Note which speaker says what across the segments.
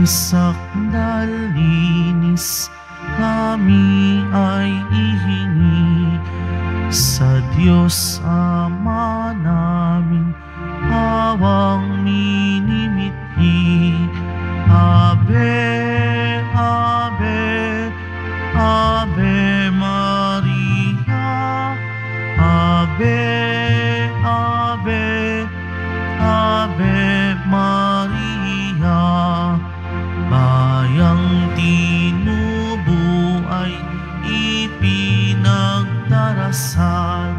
Speaker 1: sakdalinis kami ay ihingi sa Diyos Ama namin, awang minimithi. Ave, Ave, Ave Maria, Ave, Ave, Ave Maria. Bayang tinubo ay ipinagdarasal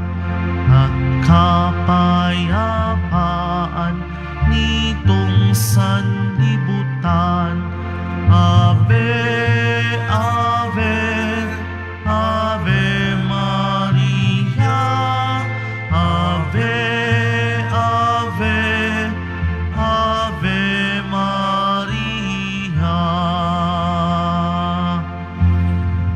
Speaker 1: at kapayapaan nitong sanlibutan. Ave, Ave, Ave Maria, Ave, Ave, Ave Maria.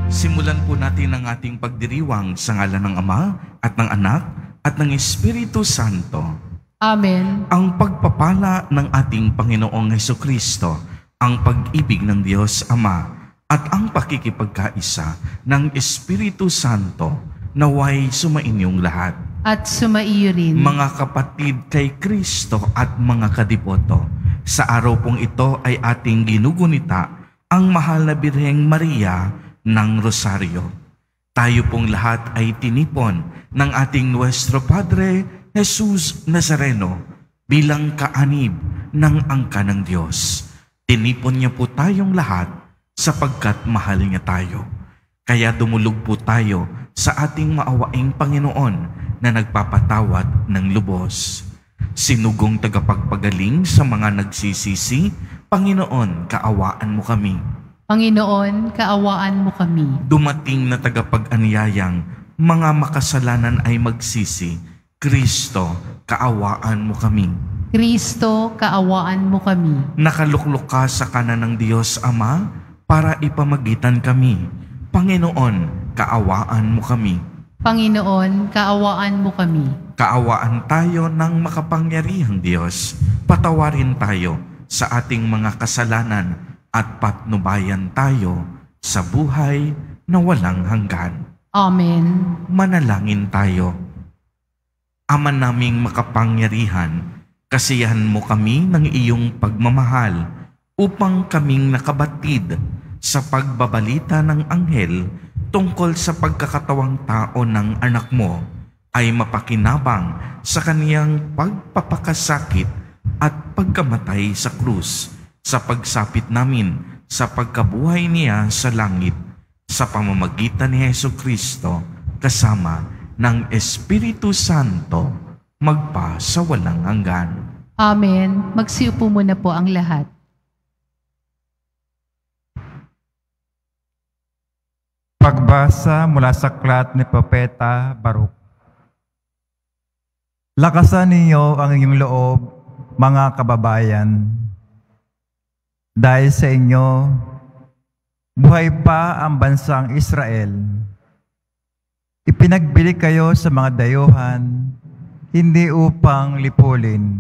Speaker 1: Simulan po natin ang ating pagdiriwang sa ngalan ng Ama at ng Anak at ng Espiritu Santo.
Speaker 2: Amen.
Speaker 1: Ang pagpapala ng ating Panginoong Hesukristo, ang pag-ibig ng Diyos Ama at ang pakikipagkaisa ng Espiritu Santo naway sumainyong lahat.
Speaker 2: At sumaiyo rin.
Speaker 1: Mga kapatid kay Kristo at mga kadiboto, sa araw pong ito ay ating ginugunita ang mahal na Birheng Maria ng Rosario. Tayo pong lahat ay tinipon ng ating Nuestro Padre Jesus Nazareno bilang kaanib ng angka ng Diyos. Tinipon niya po tayong lahat sapagkat mahal niya tayo. Kaya dumulog po tayo sa ating maawaing Panginoon na nagpapatawad ng lubos. Sinugong tagapagpagaling sa mga nagsisisi, Panginoon, kaawaan mo kami.
Speaker 2: Panginoon, kaawaan mo kami.
Speaker 1: Dumating na tagapag-anyayang, mga makasalanan ay magsisi, Kristo, kaawaan mo kami.
Speaker 2: Kristo, kaawaan mo kami.
Speaker 1: Nakaluklok ka sa kanan ng Diyos Ama para ipamagitan kami. Panginoon, kaawaan mo kami.
Speaker 2: Panginoon, kaawaan mo kami.
Speaker 1: Kaawaan tayo ng makapangyarihang Diyos. Patawarin tayo sa ating mga kasalanan at patnubayan tayo sa buhay na walang hanggan.
Speaker 2: Amen.
Speaker 1: Manalangin tayo. Ama naming makapangyarihan, kasiyahan mo kami ng iyong pagmamahal upang kaming nakabatid sa pagbabalita ng anghel tungkol sa pagkakatawang tao ng anak mo ay mapakinabang sa kaniyang pagpapakasakit at pagkamatay sa krus, sa pagsapit namin sa pagkabuhay niya sa langit sa pamamagitan ni Hesukristo kasama ng Espiritu Santo magpa sa walang hanggan.
Speaker 2: Amen. Magsiupo muna po ang lahat.
Speaker 3: Pagbasa mula sa aklat ni Propeta Baruk. Lakasan ninyo ang inyong loob, mga kababayan. Dahil sa inyo, buhay pa ang bansang Israel. Ipinagbili kayo sa mga dayuhan, hindi upang lipulin.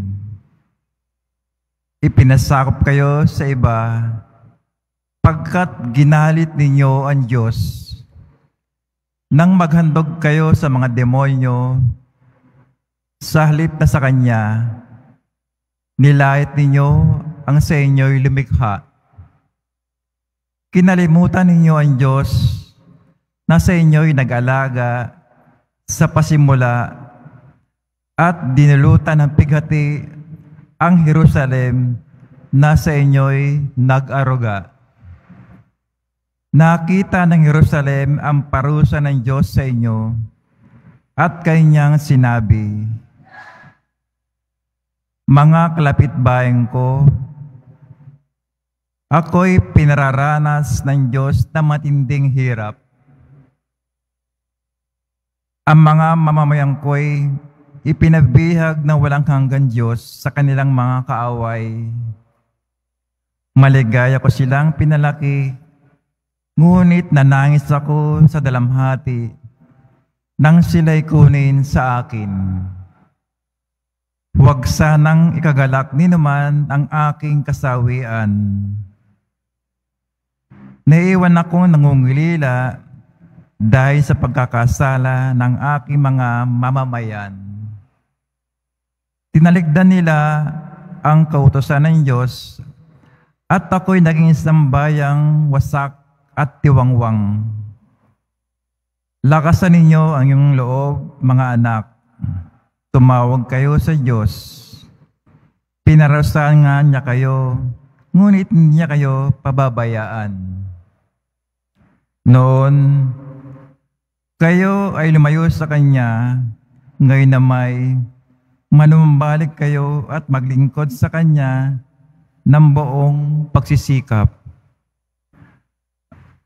Speaker 3: Ipinasakop kayo sa iba, pagkat ginalit ninyo ang Diyos. Nang maghandog kayo sa mga demonyo, sa halip na sa Kanya, nilait ninyo ang sa inyo'y lumikha. Kinalimutan ninyo ang Diyos na sa inyo'y nag-alaga sa pasimula at dinulutan ng pighati ang Jerusalem na sa inyo'y nag-aruga. Nakita ng Jerusalem ang parusa ng Diyos sa inyo at kanyang sinabi, mga kalapitbayan ko, ako'y pinararanas ng Diyos na matinding hirap. Ang mga mamamayan ko'y ipinabihag ng walang hanggan Diyos sa kanilang mga kaaway. Maligaya ko silang pinalaki, ngunit nanangis ako sa dalamhati nang sila'y kunin sa akin. Huwag sanang ikagalak ni naman ang aking kasawian. Naiwan akong nangungulila dahil sa pagkakasala ng aking mga mamamayan. Tinalikdan nila ang kautusan ng Diyos at ako'y naging sambayang wasak at tiwangwang. Lakasan ninyo ang iyong loob, mga anak. Tumawag kayo sa Diyos. Pinarasan nga niya kayo, ngunit hindi niya kayo pababayaan. Noon, kayo ay lumayo sa Kanya, ngayon na may manumbalik kayo at maglingkod sa Kanya ng buong pagsisikap.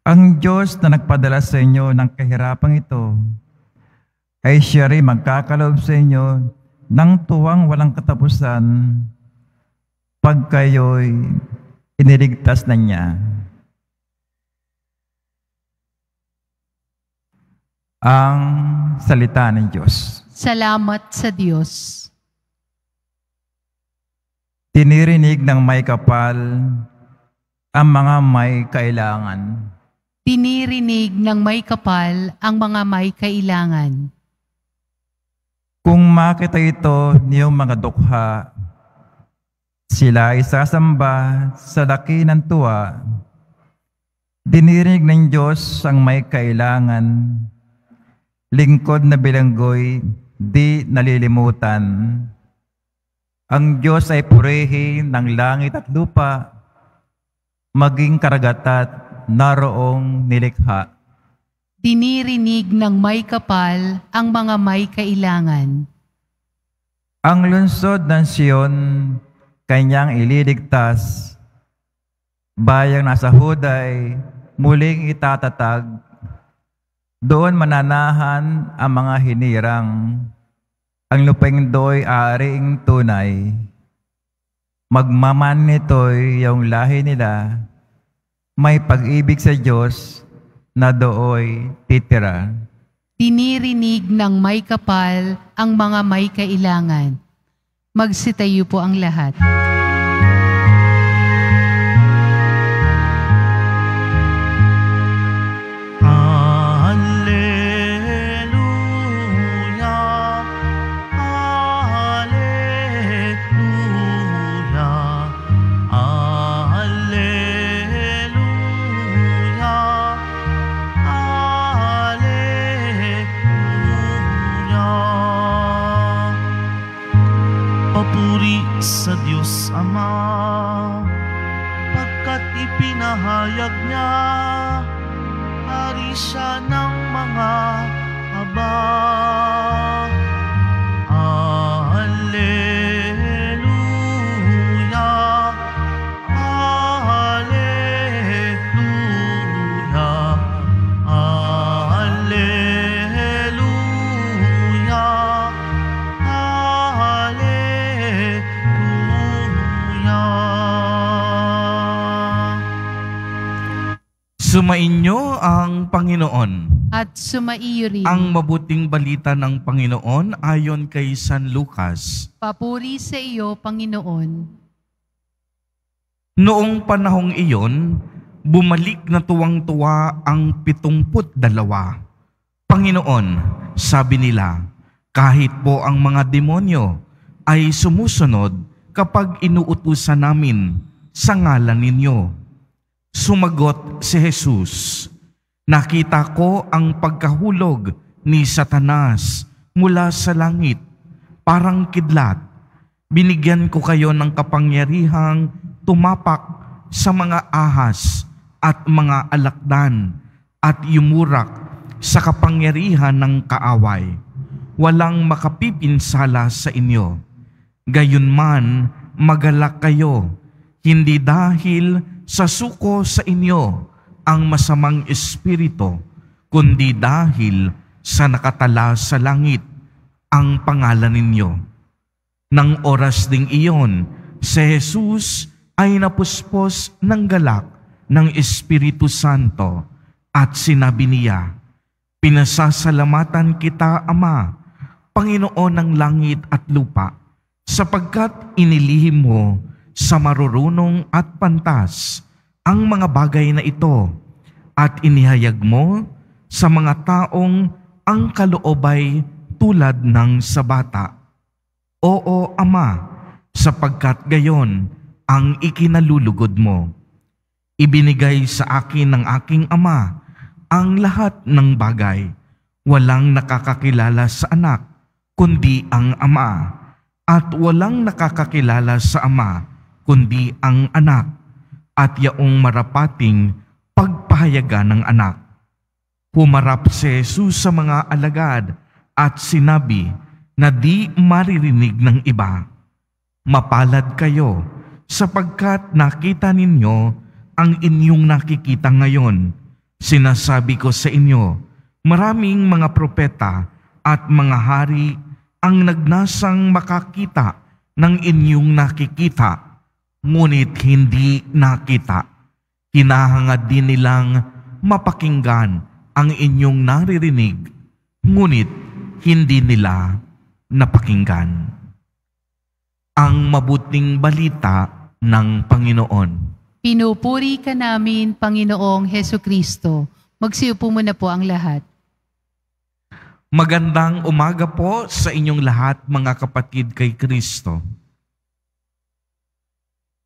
Speaker 3: Ang Diyos na nagpadala sa inyo ng kahirapang ito ay siya rin magkakaloob sa inyo ng tuwang walang katapusan pag kayo'y iniligtas na niya. Ang salita ng Diyos.
Speaker 2: Salamat sa Diyos.
Speaker 3: Tinirinig ng may kapal ang mga may kailangan.
Speaker 2: Tinirinig ng may kapal ang mga may kailangan.
Speaker 3: Kung makita ito niyong mga dukha, sila ay sasamba sa laki ng tuwa. Dinirig ng Diyos ang may kailangan, lingkod na bilanggoy, di nalilimutan. Ang Diyos ay purihin ng langit at lupa, maging karagatat naroong nilikha.
Speaker 2: Dinirinig ng may kapal ang mga may kailangan.
Speaker 3: Ang lungsod ng Sion, kanyang ililigtas. Bayang nasa Huday, muling itatatag. Doon mananahan ang mga hinirang. Ang lupaing do'y aaring tunay. Magmaman nito'y yung lahi nila. May pag-ibig sa Diyos na dooy titira.
Speaker 2: Dinirinig ng may kapal ang mga may kailangan. Magsitayo po ang lahat.
Speaker 1: Sa Diyos Ama, pagkat ipinahayag niya, hari siya ng mga aba. Alleluia, alleluia, alleluia,
Speaker 4: Sumainyo ang Panginoon.
Speaker 2: At sumaiyo rin.
Speaker 4: Ang mabuting balita ng Panginoon ayon kay San Lucas.
Speaker 2: Papuri sa iyo, Panginoon.
Speaker 4: Noong panahong iyon, bumalik na tuwang-tuwa ang 72. Panginoon, sabi nila, kahit po ang mga demonyo ay sumusunod kapag inuutusan namin sa ngalan ninyo. Sumagot si Jesus, nakita ko ang pagkahulog ni Satanas mula sa langit, parang kidlat. Binigyan ko kayo ng kapangyarihang tumapak sa mga ahas at mga alakdan at yumurak sa kapangyarihan ng kaaway. Walang makapipinsala sa inyo. Gayunman, magalak kayo, hindi dahil sa suko sa inyo ang masamang espiritu, kundi dahil sa nakatala sa langit ang pangalan ninyo. Nang oras ding iyon, si Jesus ay napuspos ng galak ng Espiritu Santo at sinabi niya, pinasasalamatan kita, Ama, Panginoon ng langit at lupa, sapagkat inilihim mo sa marurunong at pantas ang mga bagay na ito
Speaker 1: at inihayag mo sa mga taong ang kaloob ay tulad ng sa bata. Oo, Ama, sapagkat gayon ang ikinalulugod mo. Ibinigay sa akin ng aking Ama ang lahat ng bagay. Walang nakakakilala sa anak, kundi ang Ama, at walang nakakakilala sa Ama, kundi ang anak, at yaong marapating pagpahayagan ng anak. Humarap si Jesus sa mga alagad at sinabi na di maririnig ng iba, "Mapalad kayo sapagkat nakita ninyo ang inyong nakikita ngayon. Sinasabi ko sa inyo, maraming mga propeta at mga hari ang nagnasang makakita ng inyong nakikita, ngunit hindi nakita. Hinahangad din nilang mapakinggan ang inyong naririnig, ngunit hindi nila napakinggan." Ang mabuting balita ng Panginoon.
Speaker 2: Pinupuri ka namin, Panginoong Hesukristo. Magsiupo muna po ang lahat.
Speaker 1: Magandang umaga po sa inyong lahat, mga kapatid kay Kristo.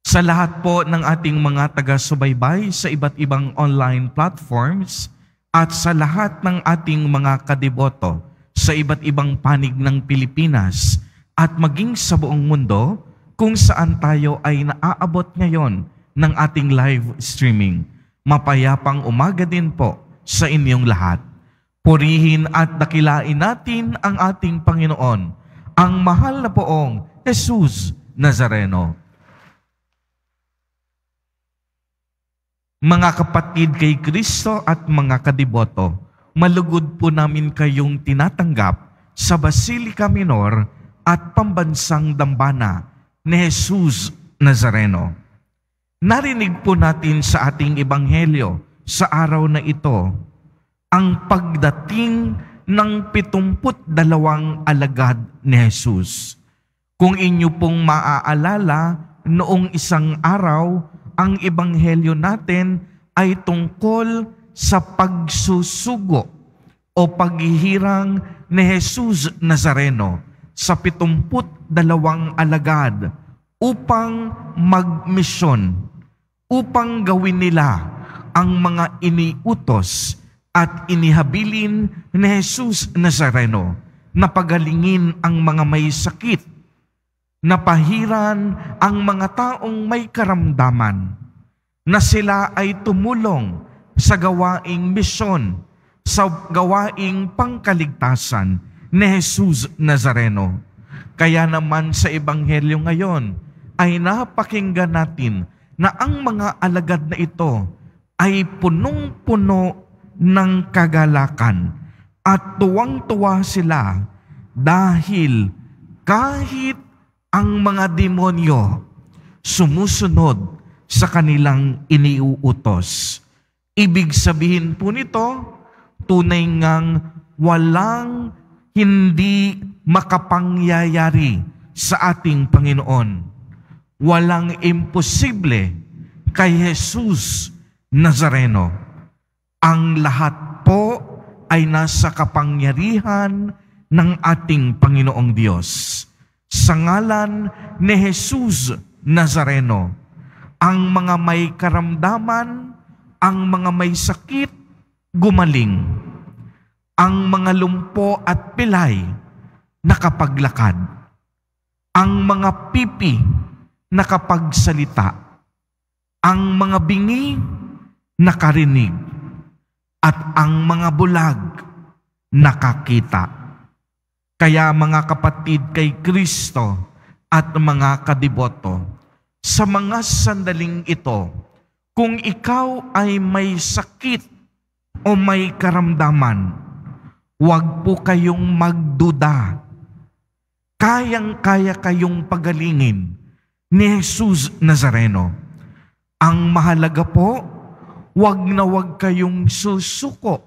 Speaker 1: Sa lahat po ng ating mga taga-subaybay sa iba't ibang online platforms at sa lahat ng ating mga kadeboto sa iba't ibang panig ng Pilipinas at maging sa buong mundo kung saan tayo ay naaabot ngayon ng ating live streaming. Mapayapang umaga din po sa inyong lahat. Purihin at dakilain natin ang ating Panginoon, ang mahal na poong Jesus Nazareno. Mga kapatid kay Kristo at mga kadeboto, malugod po namin kayong tinatanggap sa Basilica Minor at Pambansang Dambana ni Jesus Nazareno. Narinig po natin sa ating ebanghelyo sa araw na ito ang pagdating ng 72 alagad ni Jesus. Kung inyo pong maaalala, noong isang araw, ang ebanghelyo natin ay tungkol sa pagsusugo o paghihirang ni Jesus Nazareno sa 72 alagad upang magmisyon, upang gawin nila ang mga iniutos at inihabilin ni Jesus Nazareno na pagalingin ang mga may sakit, napahiran ang mga taong may karamdaman, na sila ay tumulong sa gawaing misyon, sa gawaing pangkaligtasan ni Jesus Nazareno. Kaya naman sa ebanghelyo ngayon ay napakinggan natin na ang mga alagad na ito ay punong-puno ng kagalakan at tuwang-tuwa sila dahil kahit ang mga demonyo sumusunod sa kanilang iniuutos. Ibig sabihin po nito, tunay ngang walang hindi makapangyayari sa ating Panginoon. Walang imposible kay Jesus Nazareno. Ang lahat po ay nasa kapangyarihan ng ating Panginoong Diyos. Sa ngalan ni Jesus Nazareno, ang mga may karamdaman, ang mga may sakit, gumaling. Ang mga lumpo at pilay, nakapaglakad. Ang mga pipi, nakapagsalita. Ang mga bingi, nakarinig. At ang mga bulag, nakakita. Kaya mga kapatid kay Kristo at mga kadeboto, sa mga sandaling ito, kung ikaw ay may sakit o may karamdaman, huwag po kayong magduda. Kayang-kaya kayong pagalingin ni Jesus Nazareno. Ang mahalaga po, huwag na huwag kayong susuko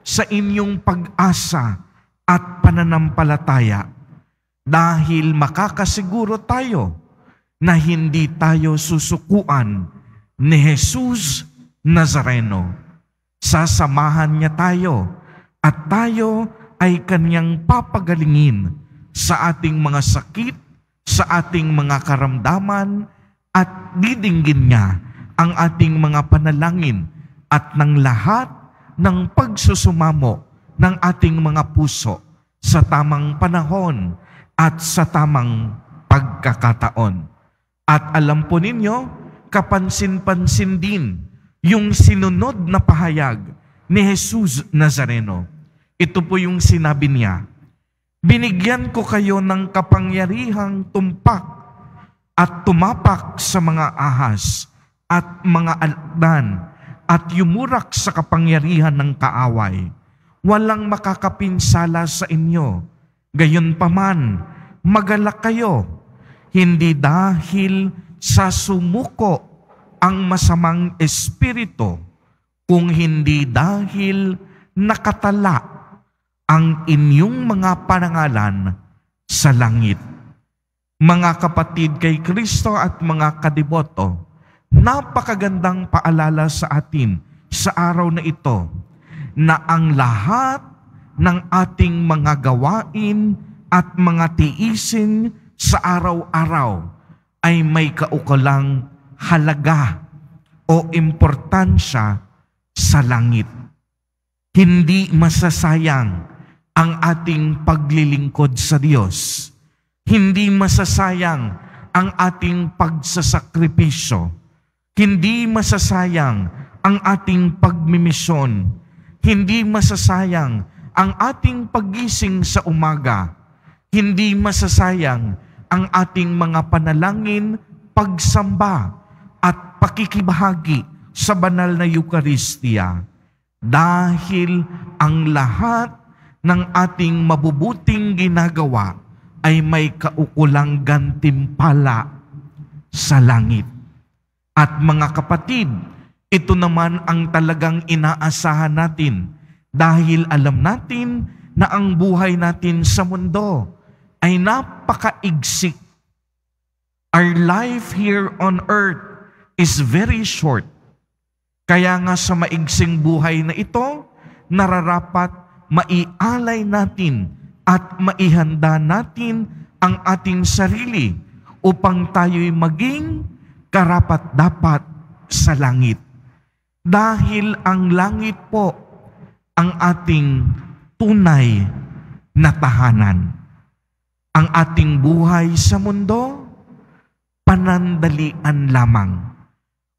Speaker 1: sa inyong pag-asa at pananampalataya dahil makakasiguro tayo na hindi tayo susukuan ni Jesus Nazareno. Sasamahan niya tayo at tayo ay Kanyang papagalingin sa ating mga sakit, sa ating mga karamdaman, at didinggin niya ang ating mga panalangin at ng lahat ng pagsusumamo ng ating mga puso sa tamang panahon at sa tamang pagkakataon. At alam po ninyo, kapansin-pansin din yung sinunod na pahayag ni Jesus Nazareno. Ito po yung sinabi niya, "Binigyan ko kayo ng kapangyarihang tumpak at tumapak sa mga ahas at mga alagdan at yumurak sa kapangyarihan ng kaaway. Walang makakapinsala sa inyo. Gayunpaman, magalak kayo, hindi dahil sa sumuko ang masamang espiritu, kung hindi dahil nakatala ang inyong mga panangalan sa langit." Mga kapatid kay Kristo at mga kadiboto, napakagandang paalala sa atin sa araw na ito na ang lahat ng ating mga gawain at mga tiisin sa araw-araw ay may kaukulang halaga o importansya sa langit. Hindi masasayang ang ating paglilingkod sa Diyos. Hindi masasayang ang ating pagsasakripisyo. Hindi masasayang ang ating pagmimisyon. Hindi masasayang ang ating paggising sa umaga. Hindi masasayang ang ating mga panalangin, pagsamba at pakikibahagi sa banal na Eucharistia. Dahil ang lahat ng ating mabubuting ginagawa ay may kaukulang gantimpala sa langit. At mga kapatid, ito naman ang talagang inaasahan natin dahil alam natin na ang buhay natin sa mundo ay napakaigsik. Our life here on earth is very short. Kaya nga sa maigsing buhay na ito, nararapat maialay natin at maihanda natin ang ating sarili upang tayo'y maging karapat-dapat sa langit. Dahil ang langit po ang ating tunay na tahanan. Ang ating buhay sa mundo, panandalian lamang.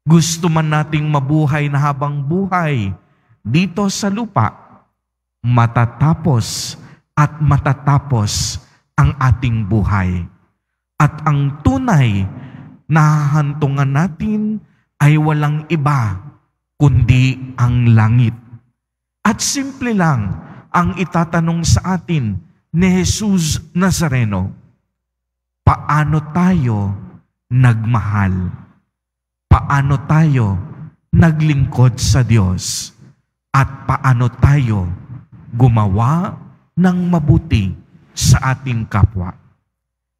Speaker 1: Gusto man nating mabuhay na habang buhay dito sa lupa, matatapos at matatapos ang ating buhay. At ang tunay na hahantungan natin ay walang iba kundi ang langit. At simple lang ang itatanong sa atin ni Jesus Nazareno, paano tayo nagmahal? Paano tayo naglingkod sa Diyos? At paano tayo gumawa ng mabuti sa ating kapwa?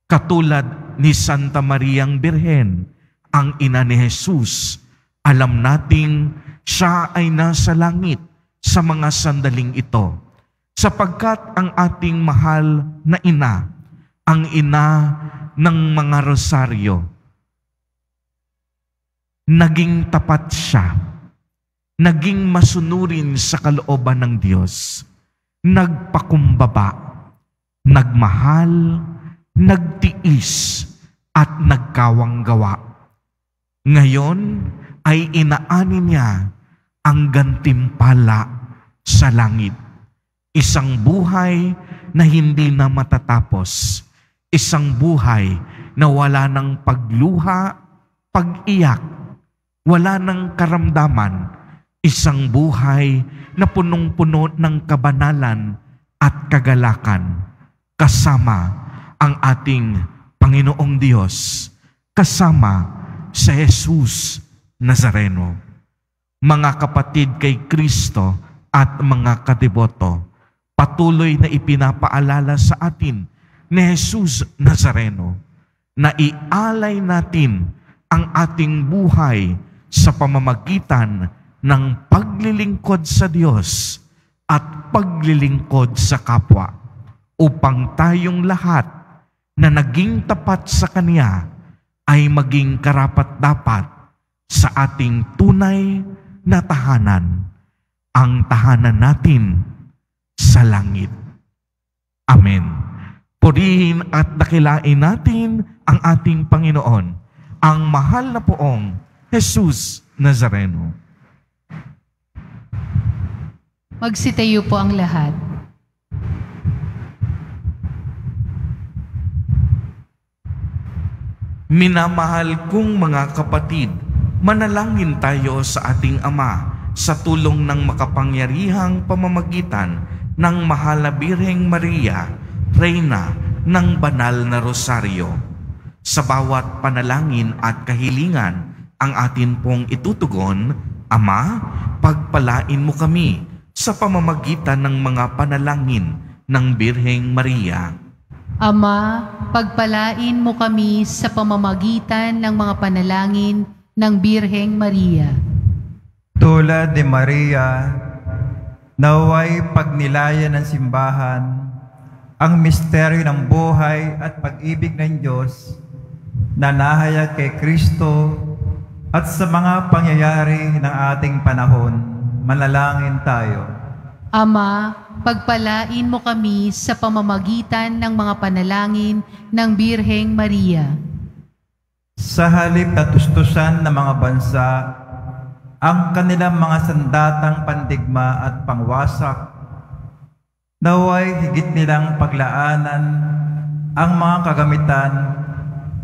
Speaker 1: Katulad ni Santa Mariang Birhen, ang ina ni Jesus, alam nating siya ay nasa langit sa mga sandaling ito, sapagkat ang ating mahal na ina, ang ina ng mga rosaryo, naging tapat siya, naging masunurin sa kalooban ng Diyos, nagpakumbaba, nagmahal, nagtiis, at nagkawanggawa. Ngayon ay inaani niya ang gantimpala sa langit. Isang buhay na hindi na matatapos. Isang buhay na wala ng pagluha, pag-iyak, wala ng karamdaman. Isang buhay na punong-puno ng kabanalan at kagalakan, kasama ang ating Panginoong Diyos, kasama sa Jesus Nazareno. Mga kapatid kay Kristo at mga kadiboto, patuloy na ipinapaalala sa atin ni Jesus Nazareno na ialay natin ang ating buhay sa pamamagitan ng paglilingkod sa Diyos at paglilingkod sa kapwa, upang tayong lahat na naging tapat sa Kanya ay maging karapat-dapat sa ating tunay na tahanan, ang tahanan natin sa langit. Amen. Purihin at dakilain natin ang ating Panginoon, ang mahal na poong Jesus Nazareno.
Speaker 2: Magsitayo po ang lahat.
Speaker 1: Minamahal kong mga kapatid, manalangin tayo sa ating Ama sa tulong ng makapangyarihang pamamagitan ng Mahal na Birheng Maria, Reyna ng Banal na Rosaryo. Sa bawat panalangin at kahilingan ang atin pong itutugon, Ama, pagpalain mo kami sa pamamagitan ng mga panalangin ng Birheng Maria.
Speaker 2: Ama, pagpalain mo kami sa pamamagitan ng mga panalangin ng Birheng Maria.
Speaker 3: Tulad ni Maria, naway pagnilayan ng simbahan ang misteryo ng buhay at pag-ibig ng Diyos na nahayag kay Kristo at sa mga pangyayari ng ating panahon. Manalangin tayo.
Speaker 2: Ama, pagpalain mo kami sa pamamagitan ng mga panalangin ng Birheng Maria.
Speaker 3: Sa halip na tustusan ng mga bansa ang kanilang mga sandatang pandigma at pangwasak, naway higit nilang paglaanan ang mga kagamitan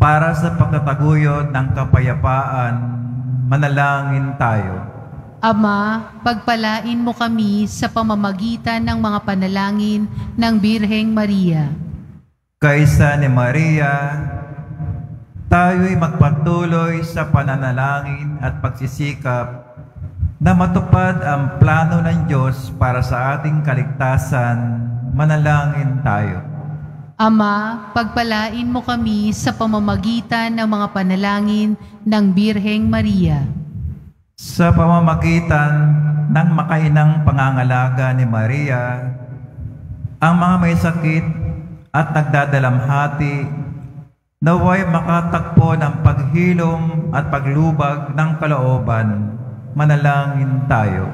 Speaker 3: para sa pagtataguyod ng kapayapaan. Manalangin tayo.
Speaker 2: Ama, pagpalain mo kami sa pamamagitan ng mga panalangin ng Birheng Maria.
Speaker 3: Kaysa ni Maria, tayo'y magpatuloy sa pananalangin at pagsisikap na matupad ang plano ng Diyos para sa ating kaligtasan. Manalangin tayo.
Speaker 2: Ama, pagpalain mo kami sa pamamagitan ng mga panalangin ng Birheng Maria.
Speaker 3: Sa pamamagitan ng makainang pangangalaga ni Maria, ang mga may sakit at nagdadalamhati naway makatagpo ng paghilom at paglubag ng kalooban. Manalangin tayo.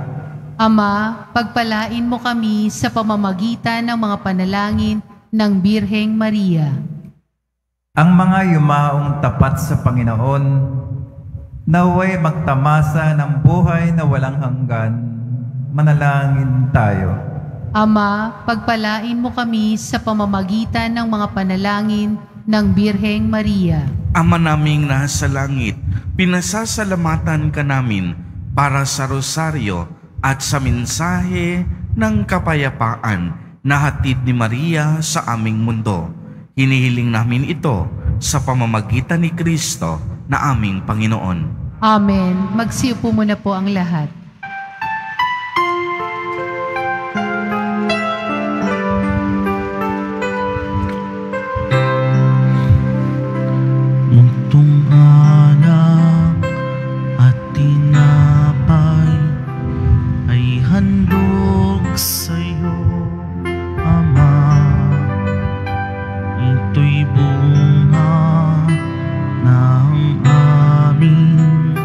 Speaker 2: Ama, pagpalain mo kami sa pamamagitan ng mga panalangin ng Birheng Maria.
Speaker 3: Ang mga yumaong tapat sa Panginoon, naway magtamasa ng buhay na walang hanggan. Manalangin tayo.
Speaker 2: Ama, pagpalain mo kami sa pamamagitan ng mga panalangin ng Birheng Maria.
Speaker 1: Ama naming nasa langit, pinasasalamatan ka namin para sa rosaryo at sa mensahe ng kapayapaan na hatid ni Maria sa aming mundo. Hinihiling namin ito sa pamamagitan ni Kristo na aming Panginoon.
Speaker 2: Amen. Magsiupo muna po ang lahat.
Speaker 1: Muntong anak at tinapay ay handog sa'yo, Ama. Ito'y bunga ng aming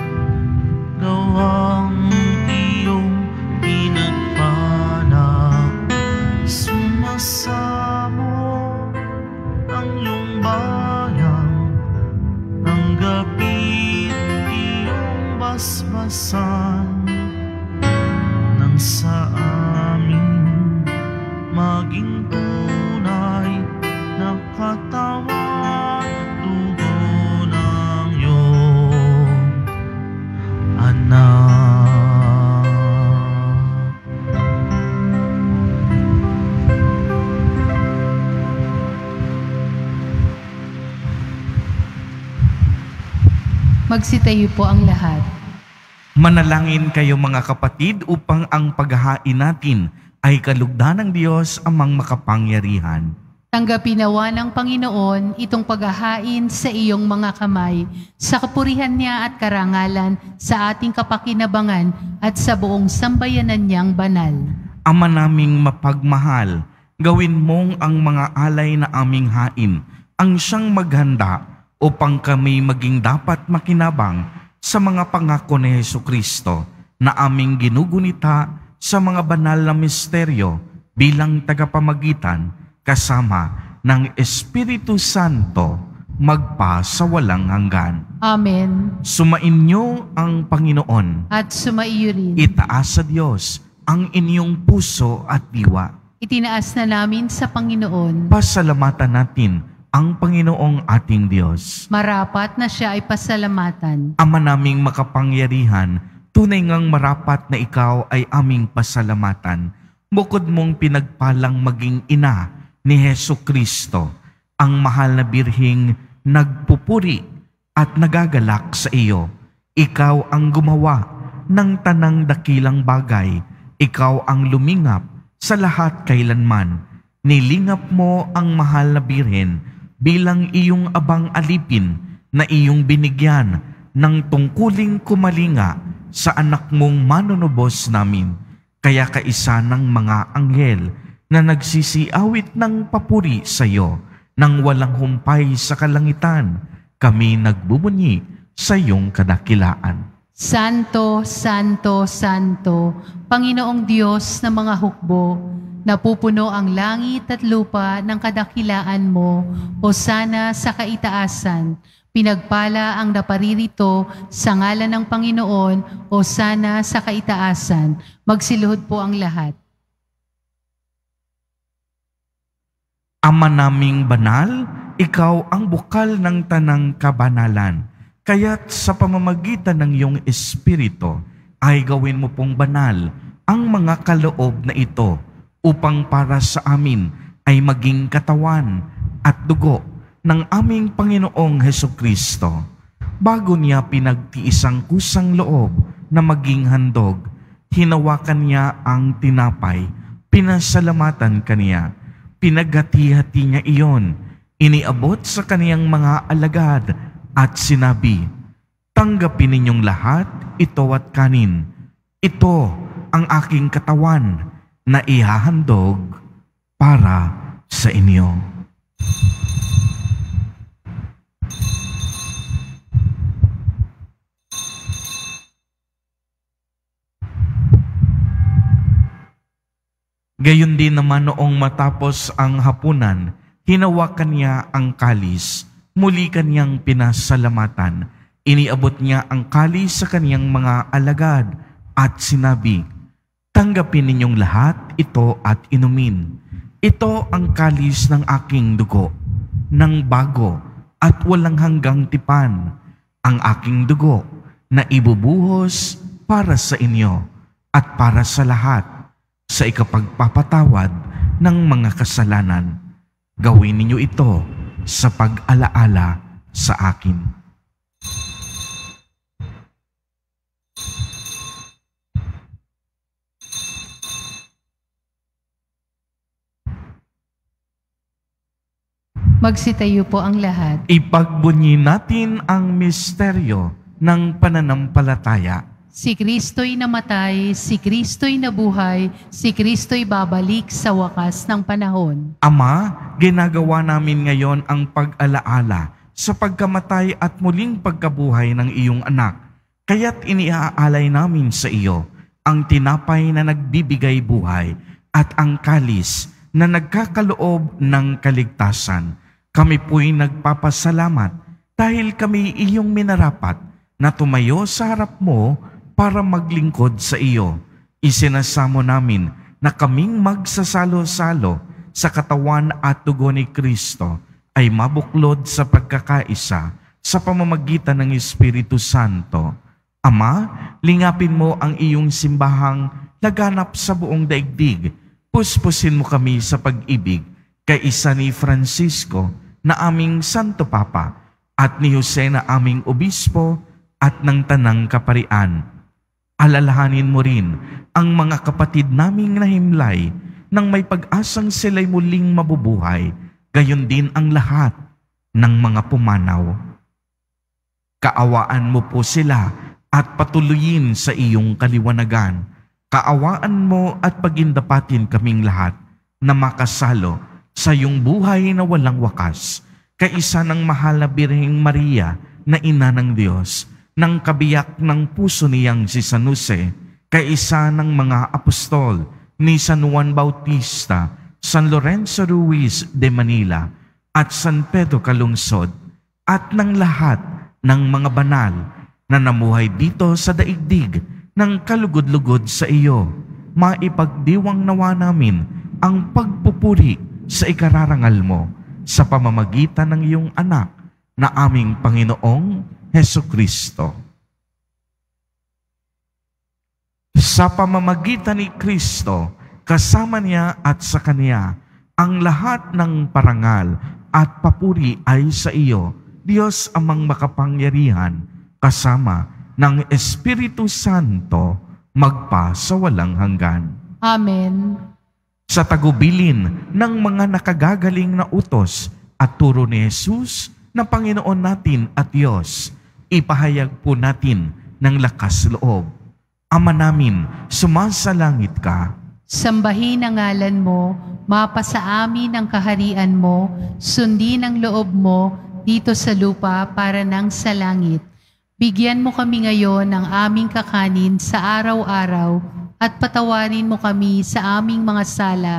Speaker 1: gawang iyong pinagpalak. Sumasamo ang iyong bayang, tanggapin iyong basbasan, nang sa amin maging tunay na katawan, dugo ng iyong anak.
Speaker 2: Magsitayo po ang lahat.
Speaker 1: Manalangin kayo mga kapatid upang ang paghahain natin ay kalugdan ng Diyos amang makapangyarihan.
Speaker 2: Tanggapin nawa ng Panginoon itong paghahain sa iyong mga kamay, sa kapurihan niya at karangalan, sa ating kapakinabangan at sa buong sambayanan niyang banal.
Speaker 1: Ama naming mapagmahal, gawin mong ang mga alay na aming hain, ang siyang maghanda upang kami maging dapat makinabang sa mga pangako ni Hesukristo na aming ginugunita sa mga banal na misteryo bilang tagapamagitan kasama ng Espiritu Santo magpa sa walang hanggan.
Speaker 2: Amen.
Speaker 1: Sumainyo ang Panginoon.
Speaker 2: At sumaiyo rin.
Speaker 1: Itaas sa Diyos ang inyong puso at diwa.
Speaker 2: Itinaas na namin sa Panginoon.
Speaker 1: Pasalamatan natin ang Panginoong ating Diyos.
Speaker 2: Marapat na siya ay pasalamatan.
Speaker 1: Ama naming makapangyarihan, tunay ngang marapat na ikaw ay aming pasalamatan. Bukod mong pinagpalang maging ina ni Hesukristo, ang mahal na birhing nagpupuri at nagagalak sa iyo. Ikaw ang gumawa ng tanang dakilang bagay. Ikaw ang lumingap sa lahat kailanman. Nilingap mo ang mahal na birhen bilang iyong abang alipin na iyong binigyan ng tungkuling kumalinga sa anak mong manunubos namin. Kaya kaisa ng mga anghel na nagsisiawit ng papuri sa iyo nang walang humpay sa kalangitan, kami nagbubunyi sa iyong kadakilaan.
Speaker 2: Santo, Santo, Santo, Panginoong Diyos ng mga hukbo, napupuno ang langit at lupa ng kadakilaan mo, hosana sa kaitaasan. Pinagpala ang naparirito sa ngalan ng Panginoon, hosana sa kaitaasan. Magsiluhod po ang lahat.
Speaker 1: Ama naming banal, ikaw ang bukal ng tanang kabanalan. Kaya't sa pamamagitan ng iyong Espiritu ay gawin mo pong banal ang mga kaloob na ito upang para sa amin ay maging katawan at dugo ng aming Panginoong Hesukristo. Bago niya pinagtiisang kusang loob na maging handog, hinawakan niya ang tinapay, pinasalamatan kaniya. Pinaghati-hati niya iyon, iniabot sa kaniyang mga alagad at sinabi, "Tanggapin ninyong lahat ito at kanin. Ito ang aking katawan na ihahandog para sa inyo." Gayon din naman noong matapos ang hapunan, hinawakan niya ang kalis, muli kaniyang pinasalamatan. Iniabot niya ang kalis sa kaniyang mga alagad at sinabi, "Tanggapin ninyong lahat ito at inumin. Ito ang kalis ng aking dugo, ng bago at walang hanggang tipan, ang aking dugo na ibubuhos para sa inyo at para sa lahat, sa ikapagpapatawad ng mga kasalanan. Gawin ninyo ito sa pag-alaala sa akin."
Speaker 2: Magsitayo po ang lahat.
Speaker 1: Ipagbunyi natin ang misteryo ng pananampalataya.
Speaker 2: Si Kristo'y namatay, si Kristo'y nabuhay, si Kristo'y babalik sa wakas ng panahon.
Speaker 1: Ama, ginagawa namin ngayon ang pag-alaala sa pagkamatay at muling pagkabuhay ng iyong anak. Kaya't iniaalay namin sa iyo ang tinapay na nagbibigay buhay at ang kalis na nagkakaloob ng kaligtasan. Kami po'y nagpapasalamat dahil kami iyong minarapat na tumayo sa harap mo para maglingkod sa iyo. Isinasamo namin na kaming magsasalo-salo sa katawan at dugo ni Kristo ay mabuklod sa pagkakaisa sa pamamagitan ng Espiritu Santo. Ama, lingapin mo ang iyong simbahang laganap sa buong daigdig. Puspusin mo kami sa pag-ibig kay isa ni Francisco na aming Santo Papa at ni Jose na aming Obispo at ng Tanang Kaparian. Alalahanin mo rin ang mga kapatid naming nahimlay nang may pag-asang sila'y muling mabubuhay gayon din ang lahat ng mga pumanaw. Kaawaan mo po sila at patuloyin sa iyong kaliwanagan. Kaawaan mo at pagindapatin kaming lahat na makasalo sa iyong buhay na walang wakas, kaisa ng mahal na Birheng Maria na ina ng Diyos, ng kabiyak ng puso niyang si San Jose, kaisa ng mga apostol ni San Juan Bautista, San Lorenzo Ruiz de Manila, at San Pedro Calungsod, at ng lahat ng mga banal na namuhay dito sa daigdig ng kalugod-lugod sa iyo. Maipagdiwang nawa namin ang pagpupuri sa ikararangal mo sa pamamagitan ng iyong anak na aming Panginoong Hesukristo. Sa pamamagitan ni Kristo, kasama niya at sa Kanya, ang lahat ng parangal at papuri ay sa iyo, Diyos amang makapangyarihan, kasama ng Espiritu Santo, magpa sa walang hanggan.
Speaker 2: Amen.
Speaker 1: Sa tagubilin ng mga nakagagaling na utos at turo ni Jesus na Panginoon natin at Diyos, ipahayag po natin ng lakas loob. Ama namin, sumasalangit ka.
Speaker 2: Sambahin ang ngalan mo, mapasa amin ang kaharian mo, sundin ang loob mo dito sa lupa para nang sa langit. Bigyan mo kami ngayon ng aming kakanin sa araw-araw at patawarin mo kami sa aming mga sala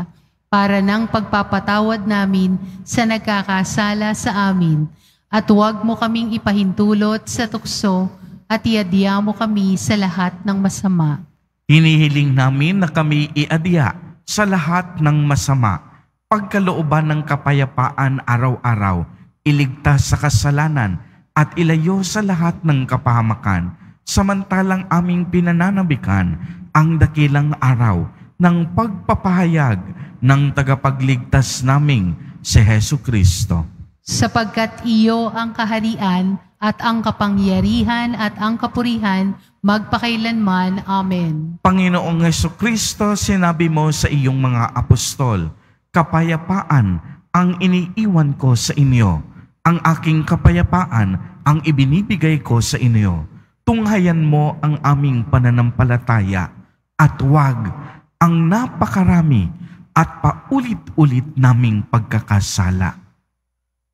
Speaker 2: para nang pagpapatawad namin sa nagkakasala sa amin. At huwag mo kaming ipahintulot sa tukso at iadya mo kami sa lahat ng masama.
Speaker 1: Hinihiling namin na kami iadya sa lahat ng masama, pagkalooban ng kapayapaan araw-araw, iligtas sa kasalanan at ilayo sa lahat ng kapahamakan, samantalang aming pinananabikan ang dakilang araw ng pagpapahayag ng tagapagligtas naming si Hesukristo.
Speaker 2: Sapagkat iyo ang kaharian at ang kapangyarihan at ang kapurihan magpakailanman. Amen.
Speaker 1: Panginoong Hesukristo, sinabi mo sa iyong mga apostol, kapayapaan ang iniiwan ko sa inyo, ang aking kapayapaan ang ibinibigay ko sa inyo. Tunghayan mo ang aming pananampalataya at huwag ang napakarami at paulit-ulit naming pagkakasala.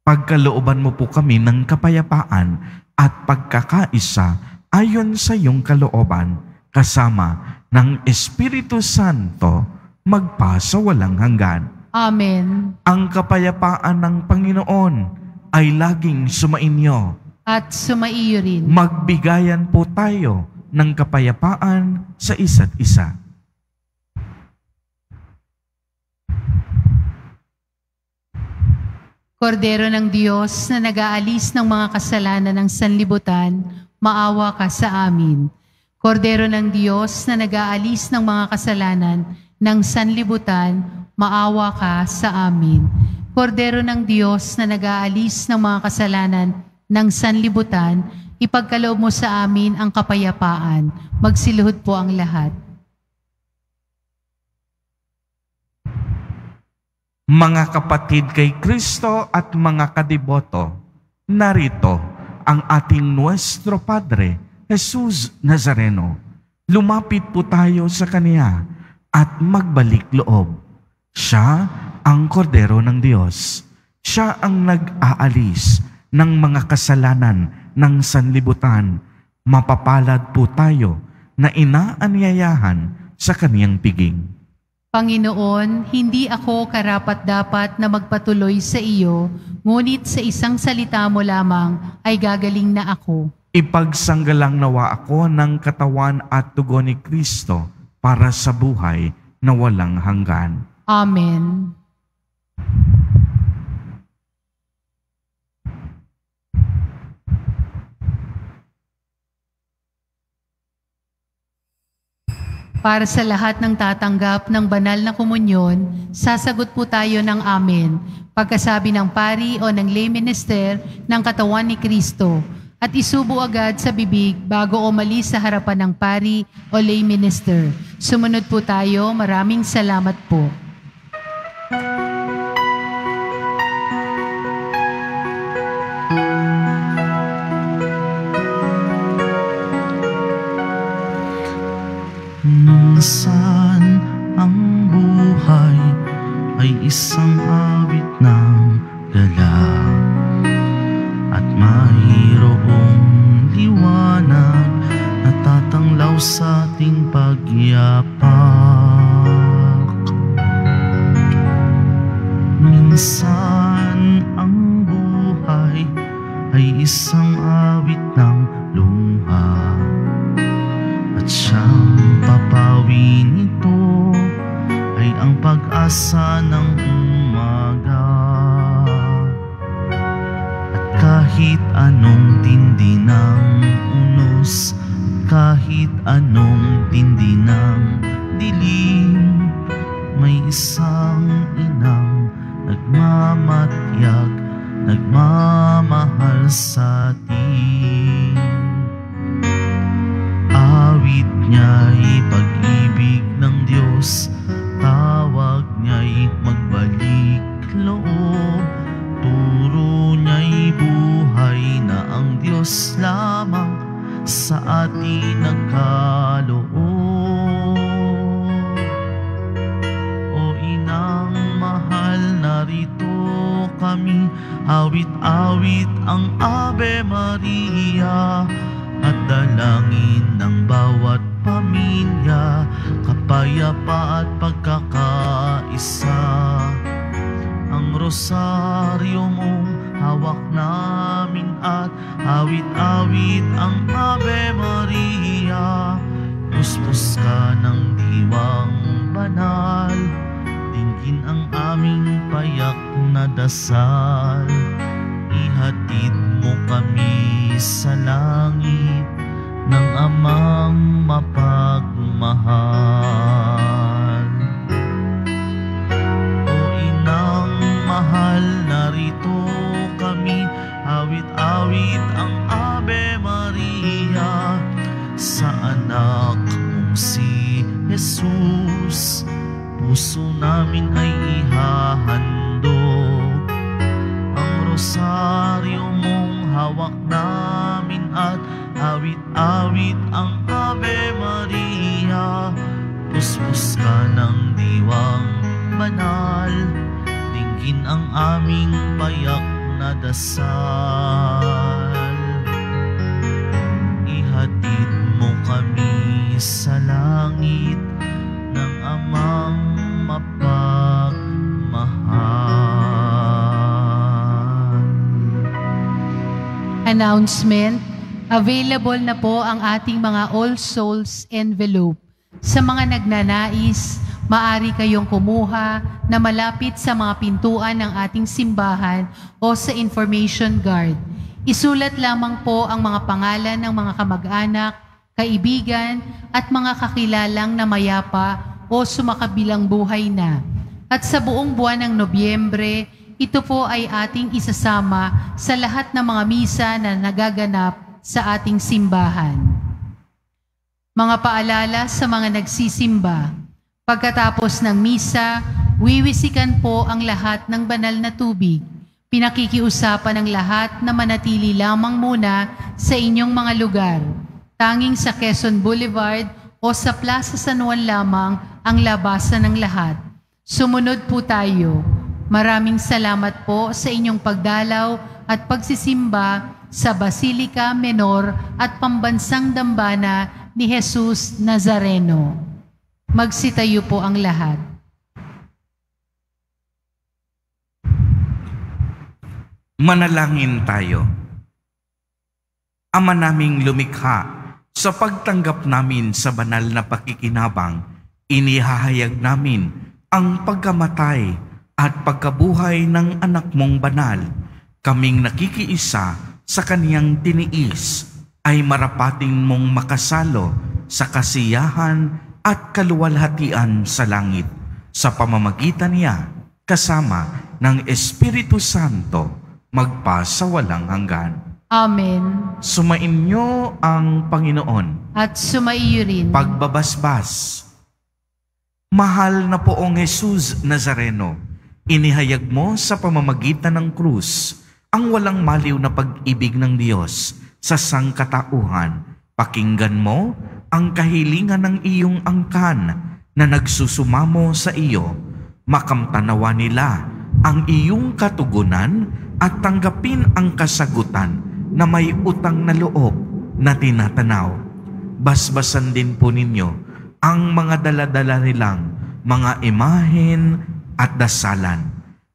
Speaker 1: Pagkalooban mo po kami ng kapayapaan at pagkakaisa ayon sa iyong kalooban, kasama ng Espiritu Santo, magpa sa walang hanggan.
Speaker 2: Amen.
Speaker 1: Ang kapayapaan ng Panginoon ay laging sumainyo.
Speaker 2: At sumaiyo rin.
Speaker 1: Magbigayan po tayo ng kapayapaan sa isa't isa.
Speaker 2: Kordero ng Diyos na nag-aalis ng mga kasalanan ng sanlibutan, maawa ka sa amin. Kordero ng Diyos na nag-aalis ng mga kasalanan ng sanlibutan, maawa ka sa amin. Kordero ng Diyos na nag-aalis ng mga kasalanan ng sanlibutan, ipagkaloob mo sa amin ang kapayapaan. Magsiluhod po ang lahat.
Speaker 1: Mga kapatid kay Kristo at mga kadiboto, narito ang ating Nuestro Padre, Jesus Nazareno. Lumapit po tayo sa Kanya at magbalik loob. Siya ang Kordero ng Diyos. Siya ang nag-aalis ng mga kasalanan ng sanlibutan. Mapapalad po tayo na inaanyayahan sa Kaniyang piging.
Speaker 2: Panginoon, hindi ako karapat-dapat na magpatuloy sa iyo, ngunit sa isang salita mo lamang ay gagaling na ako.
Speaker 1: Ipagsanggalang nawa ako ng katawan at dugo ni Kristo para sa buhay na walang hanggan.
Speaker 2: Amen. Para sa lahat ng tatanggap ng banal na komunyon, sasagot po tayo ng amen. Pagkasabi ng pari o ng lay minister ng katawan ni Kristo at isubo agad sa bibig bago umalis sa harapan ng pari o lay minister. Sumunod po tayo. Maraming salamat po.
Speaker 1: isang awit ng lungha, at siyang papawi nito ay ang pag-asa ng umaga. At kahit anong tindi ng unos, kahit anong tindi ng dilim, may isang inang nagmamatyag, nagmamahal sa atin. Awit niya'y pag-ibig ng Diyos, tawag niya'y magbalik loob, turo niya'y buhay na ang Diyos lamang sa atin nagkaloob. O inang mahal, narito kami, awit-awit ang Ave Maria, at dalangin ng bawat pamilya, kapayapa at pagkakaisa. Ang rosaryo mong hawak namin at awit-awit ang Ave Maria. Puspos ka ng diwang banal, dinggin ang aming payak na dasal. Ihatid mo kami sa langit ng Amang mapagmahal. O inang mahal, narito kami, awit-awit ang Ave Maria, sa anak mong si Jesus. Puso namin ay ihahandog, ang rosaryo mong hawak namin, at awit-awit ang Ave Maria. Puspos ka ng diwang banal, dinggin ang aming payak na dasal. Ihatid mo kami sa langit ng Amang mapagmahal.
Speaker 2: Announcement, available na po ang ating mga All Souls envelope. Sa mga nagnanais, maaari kayong kumuha na malapit sa mga pintuan ng ating simbahan o sa information guard. Isulat lamang po ang mga pangalan ng mga kamag-anak, kaibigan at mga kakilalang na mayapa o sumakabilang buhay na. At sa buong buwan ng Nobyembre, ito po ay ating isasama sa lahat ng mga misa na nagaganap sa ating simbahan. Mga paalala sa mga nagsisimba. Pagkatapos ng misa, wiwisikan po ang lahat ng banal na tubig. Pinakikiusapan ng lahat na manatili lamang muna sa inyong mga lugar. Tanging sa Quezon Boulevard o sa Plaza San Juan lamang ang labasan ng lahat. Sumunod po tayo. Maraming salamat po sa inyong pagdalaw at pagsisimba sa Basilica Menor at Pambansang Dambana ni Jesus Nazareno. Magsitayo po ang lahat.
Speaker 1: Manalangin tayo. Ama naming lumikha, sa pagtanggap namin sa banal na pakikinabang, inihahayag namin ang pagkamatay at pagkabuhay ng anak mong banal. Kaming nakikiisa sa kaniyang tiniis, ay marapating mong makasalo sa kasiyahan at kaluwalhatian sa langit, sa pamamagitan niya kasama ng Espiritu Santo, magpasawalang hanggan.
Speaker 2: Amen.
Speaker 1: Sumainyo ang Panginoon.
Speaker 2: At sumaiyo rin.
Speaker 1: Pagbabasbas. Mahal na poong Jesus Nazareno, inihayag mo sa pamamagitan ng krus ang walang maliw na pag-ibig ng Diyos sa sangkatauhan. Pakinggan mo ang kahilingan ng iyong angkan na nagsusumamo sa iyo. Makamtanawa nila ang iyong katugunan at tanggapin ang kasagutan na may utang na loob na tinatanaw. Basbasan din po ninyo ang mga daladala nilang mga imahen at dasalan.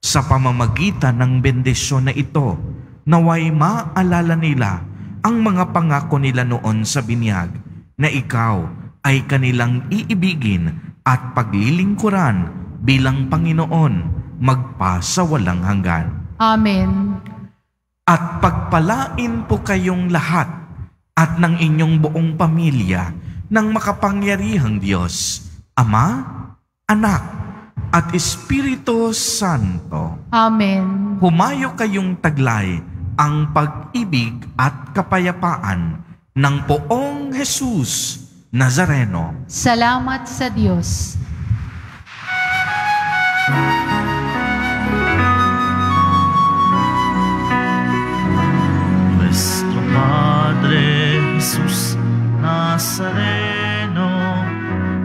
Speaker 1: Sa pamamagitan ng bendisyon na ito, naway maalala nila ang mga pangako nila noon sa binyag na ikaw ay kanilang iibigin at paglilingkuran bilang Panginoon magpasawalang hanggan.
Speaker 2: Amen.
Speaker 1: At pagpalain po kayong lahat at ng inyong buong pamilya ng makapangyarihang Diyos, Ama, Anak, at Espiritu Santo.
Speaker 2: Amen.
Speaker 1: Humayo kayong taglay ang pag-ibig at kapayapaan ng Poong Jesus Nazareno.
Speaker 2: Salamat sa Diyos.
Speaker 5: Nuestro Padre Jesus Nazareno,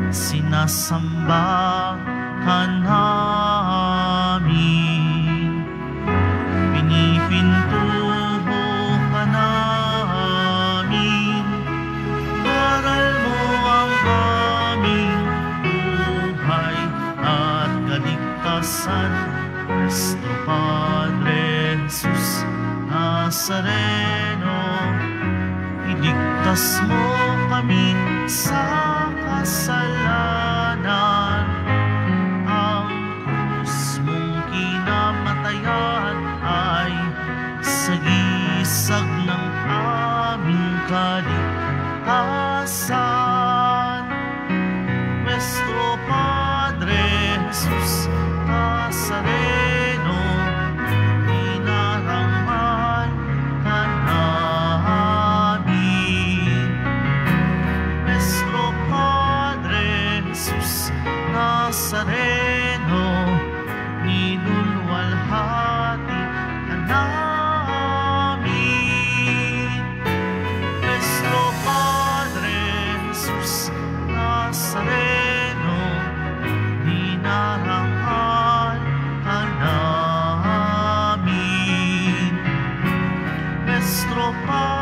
Speaker 5: sinasamba ka namin, pinipintuho ka namin, aral mo ang aming buhay at kaligtasan. Nuestro Padre Jesus Nazareno, iligtas mo kami sa kasalanan. Ang krus mong kinamatayan ay sagisag ng aming kaligtasan. Nuestro Padre Jesus Nazareno, inarangal ka namin. Nuestro Padre Jesus Nazareno, niluluwalhati ka namin. Nuestro Padre Jesus Nazareno, dinarangal ka namin. Nuestro Padre